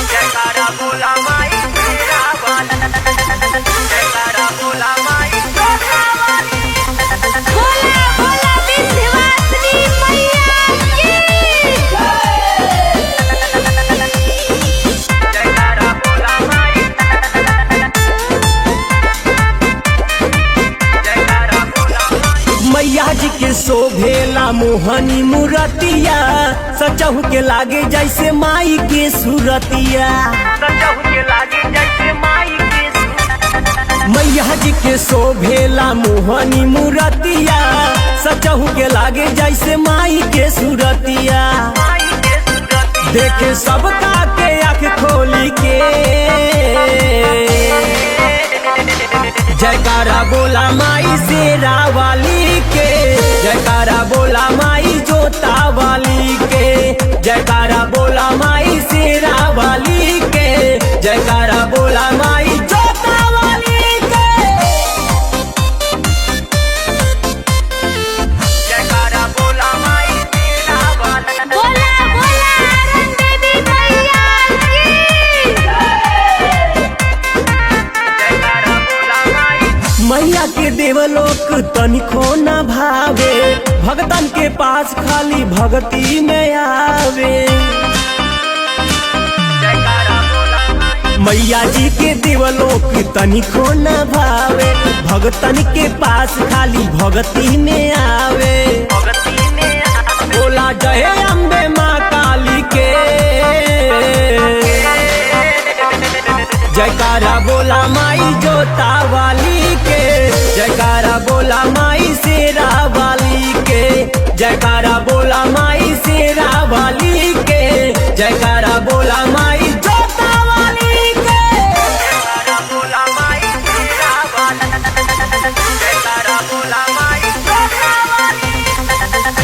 जयकारा बोला माई तेरा वाला, जयकारा बोला माई तेरा वाली। बोला बोला विंध्यवासिनी मैया की जयकारा बोला माई, जयकारा बोला माई। मैया जी के शोभेला मोहनी मूरतिया, सचहु के लागे जैसे माई के सूरतिया। सचहु के लागे जैसे माई के सूरत। मैया जी के शोभेला मोहनी मूरतिया, सचहु के लागे जैसे माई के सूरतिया। माई के सूरत। देखे सबका के आँख खोली के, जयकारा बोला माई शेरा वाली के, जयकारा बोला माई जोता वाली के, जयकारा बोला माई शेरा वाली के, जयकारा बोला माई जोता वाली के। जयकारा बोला माई तेरा वाला, बोला बोला आरन देवी मैया की जयकारा बोला माई। मैया के देवलोक तनिको न भावे, भगतन के पास खाली भक्ति में आवे। जयकारा बोला माई, मैया जी के देवलोक तनिको न भावे, भगतन के पास खाली भक्ति में आवे। भगती में आवे। बोला जय अम्बे माँ काली के, जयकारा बोला माई जोता वाली के, जयकारा बोला माई शेरा वाली के, जयकारा बोला माई शेरा वाली के, जयकारा बोला माई जोता वाली के। जयकारा बोला माई तेरा वाला, जयकारा बोला माई तेरा वाली।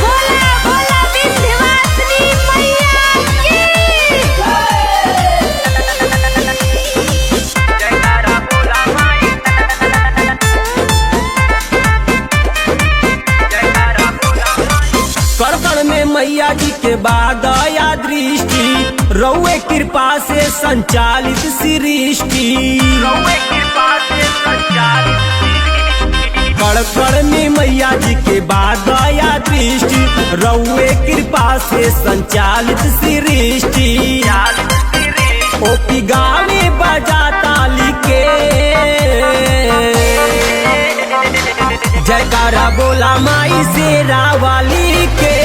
बोला बोला विंध्यवासिनी मैया की जयकारा बोला माई, जयकारा बोला माई। करकड़ में मैया जी के बादया दृष्टि, रउए कृपा से संचालित सृष्टि। रउए कृपा से संचालित कड़कड़ में मैया जी के बादया दृष्टि, रउए कृपा से संचालित सृष्टि। ओपी गावे बजा ताली के, जयकारा बोला माई शेरा वाली के,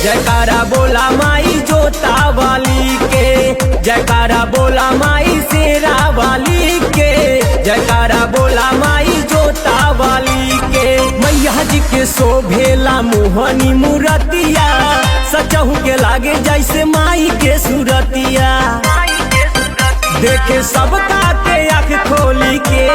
जयकारा बोला माई जोता वाली के, जयकारा बोला माई शेरा वाली के, जयकारा बोला माई जोता वाली के। मैया जी के शोभेला मोहनी मूरतिया, सचहु के लागे जैसे माई के सूरतिया। माई के सूरत। देखे सबका के आँख खोली के,